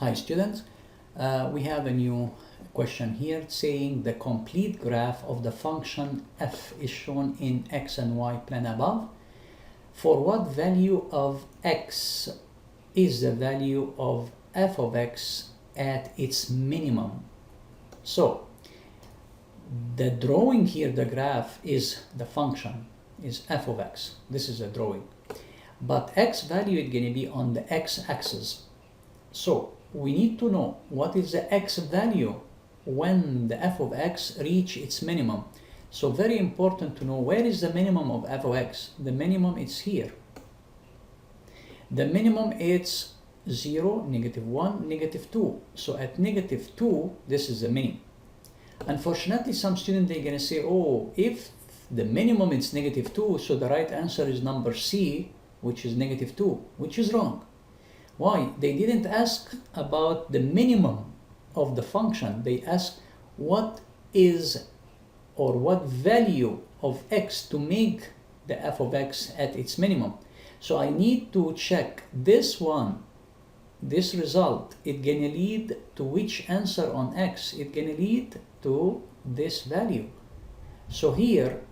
Hi students, we have a new question here saying the complete graph of the function f is shown in x and y plane above. For what value of x is the value of f of x at its minimum? So the drawing here, the graph is the function, is f of x. This is a drawing. But x value is going to be on the x-axis. So we need to know what is the x value when the f of x reach its minimum. So very important to know where is the minimum of f of x. The minimum is here. The minimum is 0, -1, -2. So at -2, this is the minimum. Unfortunately, some students, they're going to say, oh, if the minimum is -2, so the right answer is number C, which is -2, which is wrong. Why? They didn't ask about the minimum of the function. They asked what is or what value of x to make the f of x at its minimum. So I need to check this one, this result, it's gonna lead to which answer on x? It's gonna lead to this value. So here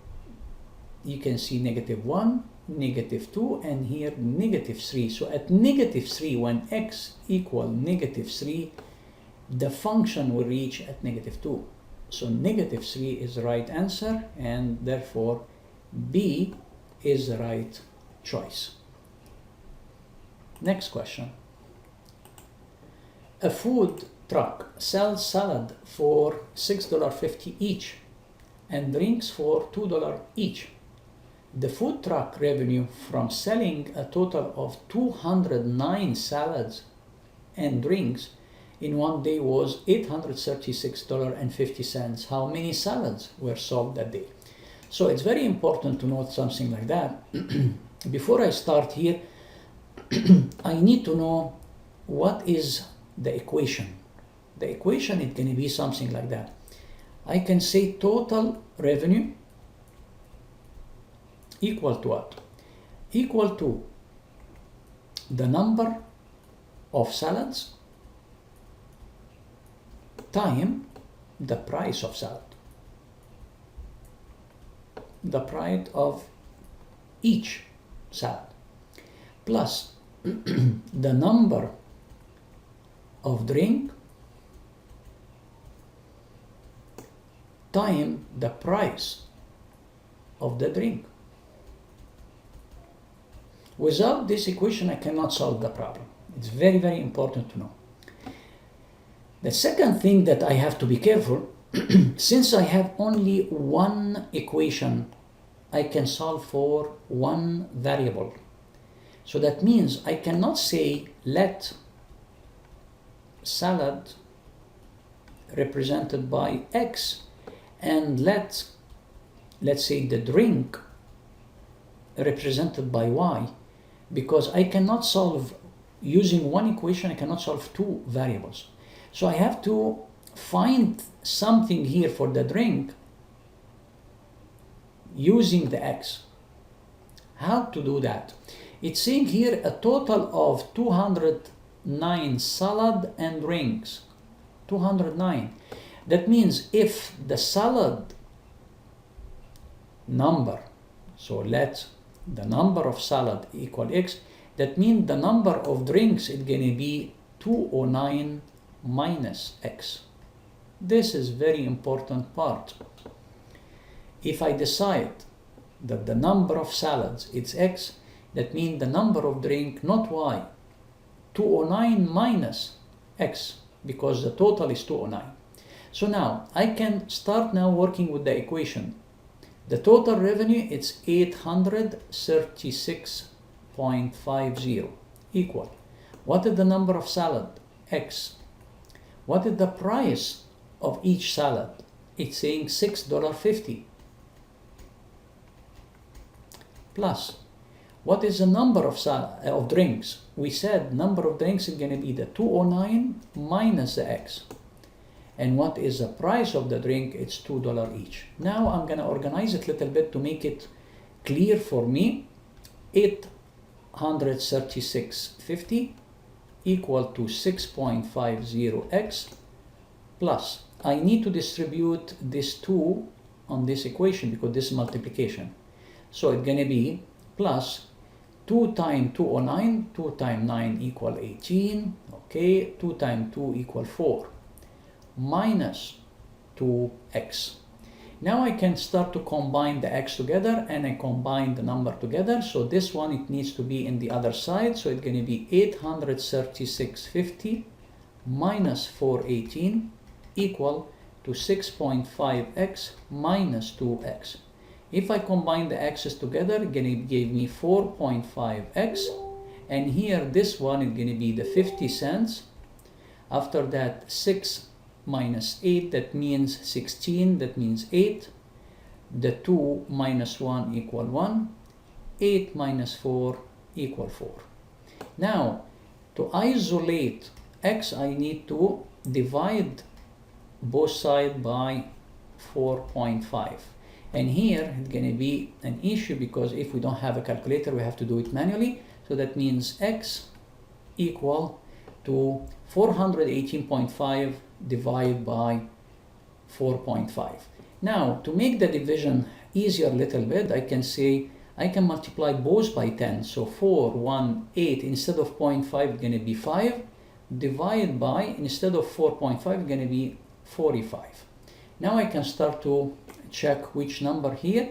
you can see -1, -2, and here -3. So at -3, when x equal -3, the function will reach at -2. So -3 is the right answer, and therefore B is the right choice. Next question. A food truck sells salad for $6.50 each and drinks for $2 each. The food truck revenue from selling a total of 209 salads and drinks in one day was $836.50. How many salads were sold that day? So it's very important to note something like that. Before I start here, I need to know what is the equation. The equation is going to be something like that. I can say total revenue equal to what? Equal to the number of salads time the price of salad. The price of each salad plus the number of drink time the price of the drink. Without this equation, I cannot solve the problem. It's very, very important to know. The second thing that I have to be careful, since I have only one equation, I can solve for one variable. So that means I cannot say let salad represented by X and let's say the drink represented by Y, because I cannot solve using one equation. I cannot solve two variables. So I have to find something here for the drink using the X. How to do that? It's saying here a total of 209 salad and drinks. 209. That means if the salad number, so let the number of salad equal X, that means the number of drinks is going to be 209 minus X. This is very important part. If I decide that the number of salads is X, that means the number of drink, not Y, 209 minus X, because the total is 209. So now I can start now working with the equation. The total revenue is 836.50 equal. What is the number of salad? X. What is the price of each salad? It's saying $6.50. Plus, what is the number of drinks? We said number of drinks is going to be the 209 minus the X. And what is the price of the drink? It's $2 each. Now I'm going to organize it a little bit to make it clear for me. 836.50 equal to 6.50x plus, I need to distribute this 2 on this equation because this is multiplication. So it's going to be plus 2 times 209, 2 times 9 equal 18, okay, 2 times 2 equal 4, minus 2x. Now I can start to combine the x together, and I combine the number together. So this one, it needs to be in the other side. So it's going to be 836.50 minus 418 equal to 6.5x minus 2x. If I combine the x's together, it's going to give me 4.5x. And here, this one is going to be the 50 cents. After that, 6 minus 8, that means 16, that means 8. The 2 minus 1 equal 1. 8 minus 4 equal 4. Now, to isolate x, I need to divide both sides by 4.5. And here, it's going to be an issue because if we don't have a calculator, we have to do it manually. So that means x equal to 418.5 divided by 4.5. Now, to make the division easier a little bit, I can say I can multiply both by 10. So 4, 1, 8, instead of 0.5, it's going to be 5. Divided by, instead of 4.5, it's going to be 45. Now I can start to check which number here.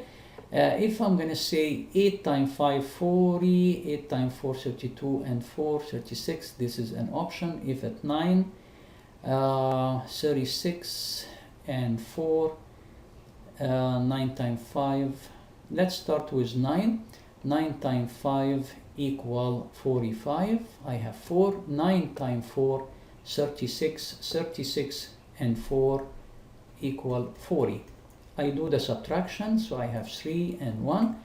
If I'm going to say 8 times 5, 40, 8 times 4, 32, and 4, 36, this is an option. If at 9, 36 and 4, 9 times 5, let's start with 9. 9 times 5 equal 45. I have 4. 9 times 4, 36. 36 and 4 equal 40. I do the subtraction, so I have 3 and 1.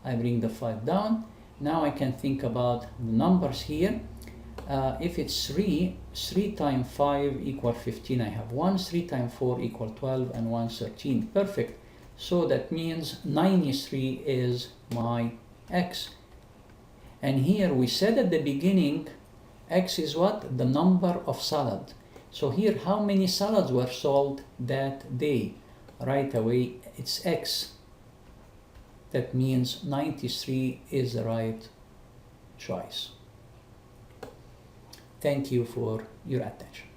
I bring the 5 down. Now I can think about the numbers here. If it's 3, 3 times 5 equal 15. I have 1. 3 times 4 equal 12 and 1, 13. Perfect. So that means 93 is my x. And here we said at the beginning, x is what? The number of salad. So here, how many salads were sold that day? Right away, it's x. That means 93 is the right choice. Thank you for your attention.